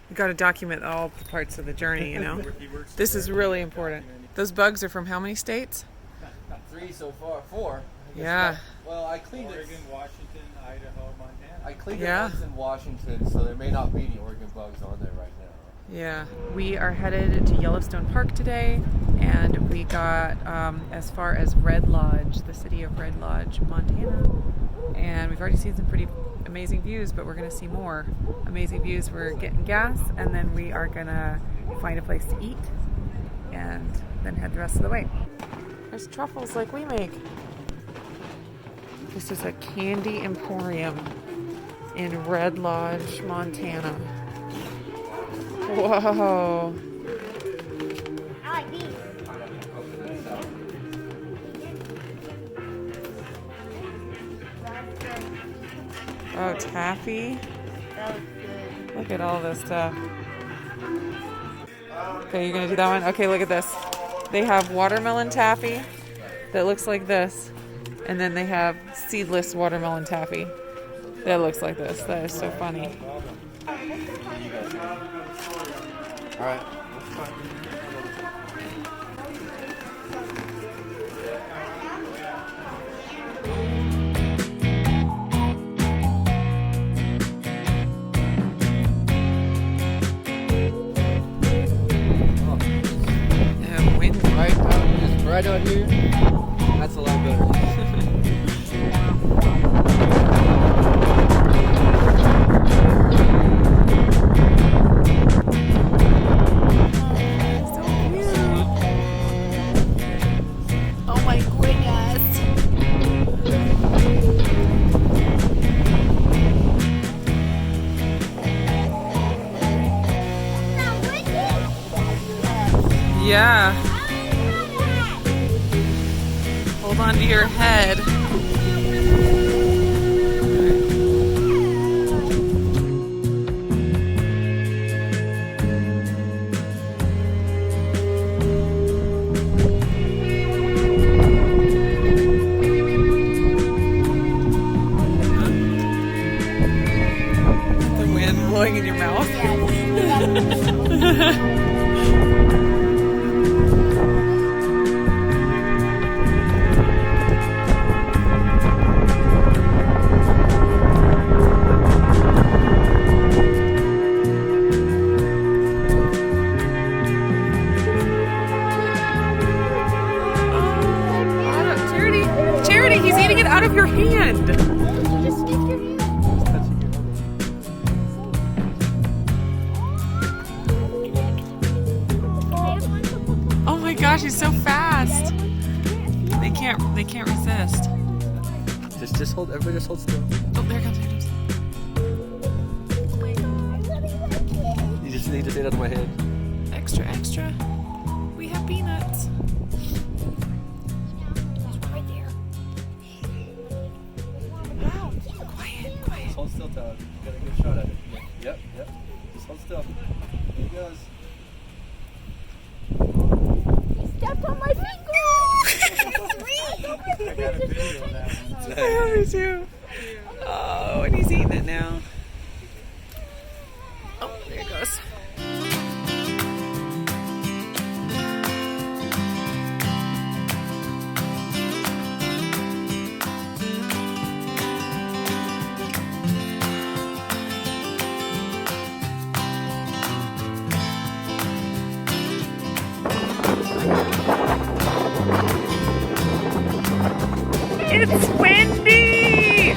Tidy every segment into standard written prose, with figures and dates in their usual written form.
You got to document all the parts of the journey, you know. This is really important. Those bugs are from how many states? 3 so far. 4. Yeah. Well, I cleaned Oregon, it. Washington, Idaho, Montana. I cleaned it once in Washington, so there may not be any Oregon bugs on there right now. Yeah. We are headed to Yellowstone Park today, and we got as far as Red Lodge, the city of Red Lodge, Montana. And we've already seen some pretty amazing views, but we're going to see more amazing views. We're getting gas, and then we are going to find a place to eat and then head the rest of the way. There's truffles like we make. This is a candy emporium in Red Lodge, Montana. Whoa. I like these. Oh, taffy. That was good. Look at all this stuff. Okay, you're gonna do that one? Okay, look at this. They have watermelon taffy that looks like this. And then they have seedless watermelon taffy that looks like this. That is so funny. All right. Yeah, wind. Right out here. That's a lot better. Yeah. Hold on to your head. The wind blowing in your mouth. He's eating it out of your hand. Did you just stick your hand? Oh my gosh, he's so fast. They can't resist. Just hold. Everybody just hold still. Oh, there comes James. You just need to stay out of my head. Extra, extra. We have peanuts. Right there. Quiet, quiet. Just hold still, Todd. You got a good shot at it. Yep. Just hold still. There he goes. Stepped on my finger. I got a video of that one. Yeah, me too. Oh, and he's eating it now. Oh, there it goes. It's windy!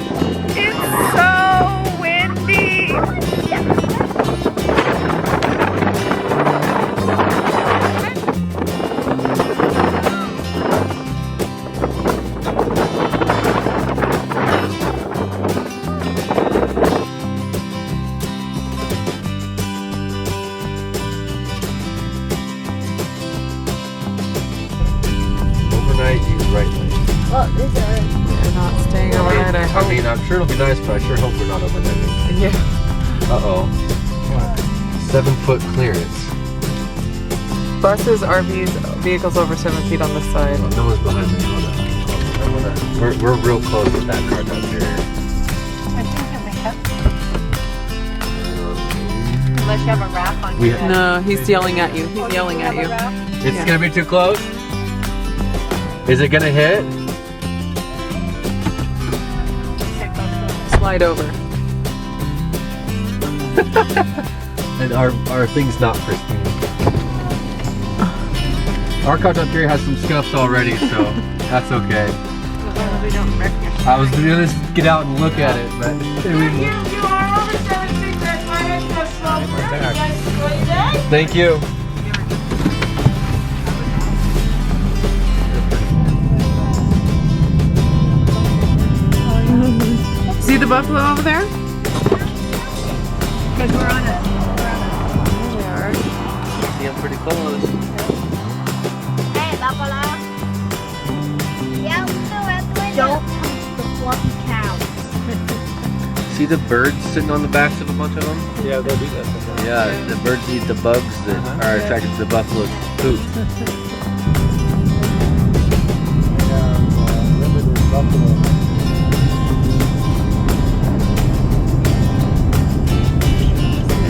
It's so windy! Overnight, use right lane. Oh, this is. We're not staying overnight, I hope. I mean, I'm sure it'll be nice, but I sure hope we're not overnighting. Yeah. Uh-oh. 7-foot clearance. Buses, RVs, vehicles over 7 feet on this side. Oh, no one's behind me. Hold on. We're real close with that car down here. I think I'm Unless you have a wrap on your head. No, he's yelling at you. He's yelling at you. It's Yeah. gonna be too close? Is it gonna hit? Slide over. And our thing's not pristine. Our couch up here has some scuffs already, so that's okay. We don't wreck your I was gonna get out and look at it, but thank you. See the buffalo over there? Because we're on it. There they are. See, I'm pretty close. Hey, buffalo. Yeah, we're still at the window. Don't touch the fluffy cows. See the birds sitting on the backs of a bunch of them? Yeah, they'll do that sometimes. Yeah, the birds eat the bugs that are attracted to the buffalo's poop. Limited buffalo.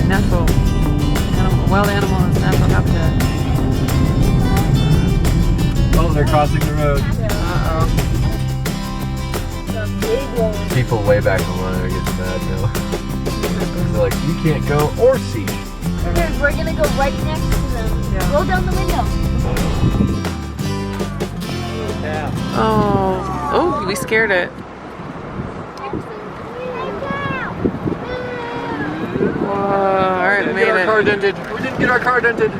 Natural animal, wild animal is natural habitat. Oh, they're crossing the road. Uh-oh. The big one. People way back in the line are getting mad now. They're like, you can't go or see. Because we're gonna go right next to them. Yeah. Roll down the window. Oh. Oh, we scared it. Whoa, alright, We made didn't get our car it. dented. We didn't get our car dented. Yeah.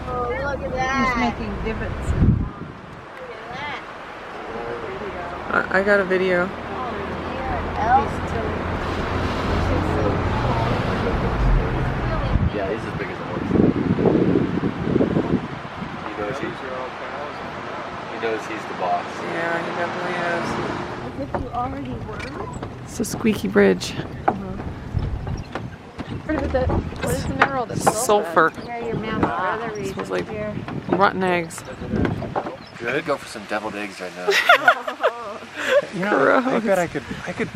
Oh, look at that. He's making divots. Look at that. I got a video. Yeah, he's as big as a horse. He knows he's the boss. Yeah, he definitely is. As if you already were. It's a squeaky bridge. What is the mineral that's Sulfur. Yeah, your mouth. It smells like rotten eggs. Good. Go for some deviled eggs right now. You know, I bet I could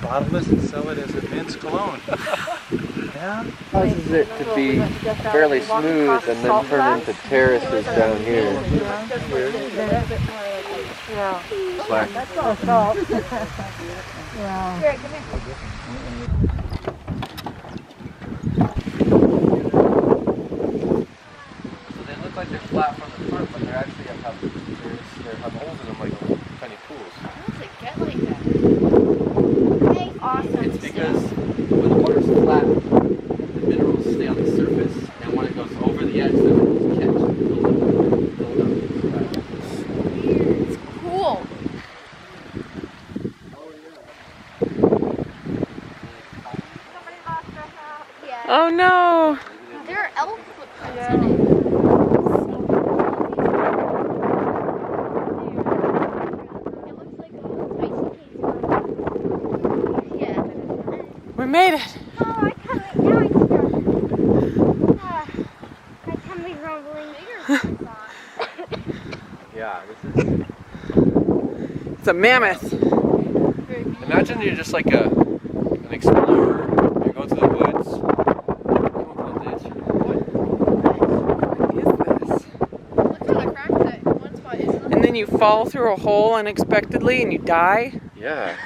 bottle this and sell it as a men's cologne. Yeah? Causes it to be fairly smooth and then turn into terraces down here. Yeah. Black. That's all salt. Yeah. Here, come here. So they look like they're flat from the front, but they're actually have holes in them like tiny pools. How does it get like that? Hey, awesome. It's because when the water's flat, the minerals stay on the surface, and when it goes over the edge, the minerals catch and build up. It's cool. Somebody lost their hat. Yeah. Oh no! There are elf footprints in it. It looks like a little ice cake. Yeah. We made it! Oh, I can't now it's done. My tummy's rumbling. Yeah, this is. It's a mammoth. Imagine you're just like an explorer. You go to the woods. And then you fall through a hole unexpectedly and you die. Yeah.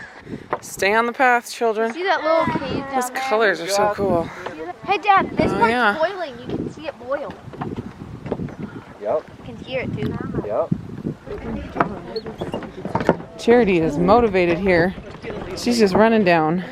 Stay on the path, children. See that little cave down Those there? colors are so cool. Hey, Dad, this Oh, part's yeah. boiling. You can see it boil. Yep. You can hear it too. Yep. Charity is motivated here. She's just running down.